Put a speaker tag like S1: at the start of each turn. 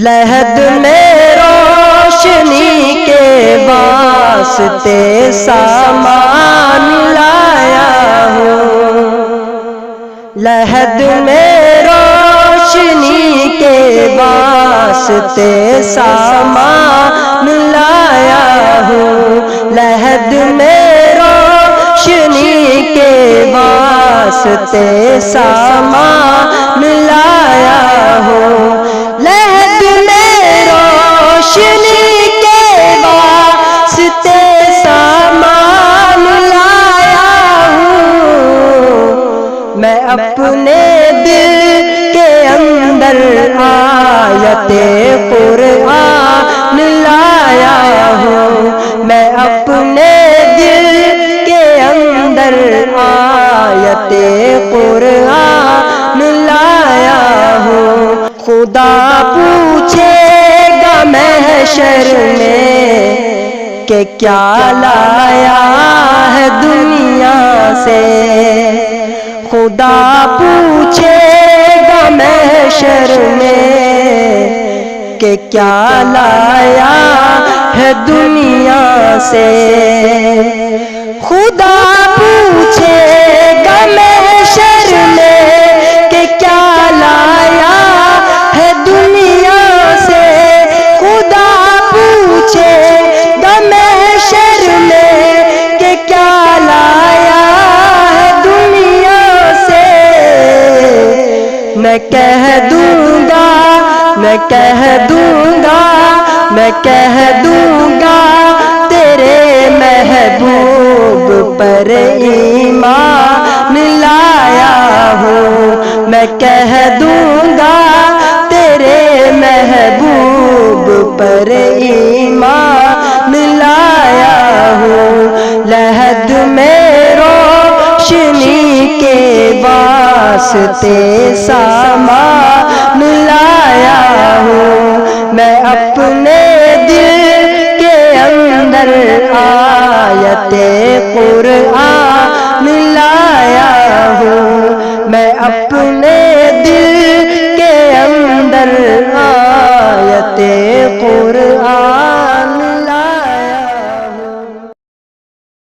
S1: لحد میں روشنی کے واسطے سامان لایا ہوں، لحد میں روشنی کے واسطے سامان لایا ہوں، لحد میں روشنی کے واسطے سامان لایا ہوں، لحد میں روشنی کے واسطے سامان لایا ہوں، میں اپنے دل کے اندر آیت قرآن لایا ہوں، میں اپنے دل کے اندر آیت قرآن لایا ہوں، خدا پوچھے گا محشر میں کہ کیا لایا ہے دنیا سے، خدا پوچھے گا محشر میں کہ کیا لایا ہے دنیا سے، خدا پوچھے گا محشر میں کہ کیا لایا ہے دنیا سے، خدا پوچھے گا محشر میں کہ کیا لایا ہے دنیا سے، میں کہہ دوں گا، میں کہہ دوں گا، میں کہہ دوں گا تیرے محبوب پر ایمان لایا ہوں، میں کہہ دوں گا تیرے محبوب پر ایمان لایا ہوں، لحد میں روشنی کے واسطے سامان لایا ہوں، میں اپنے دل کے اندر آیت قرآن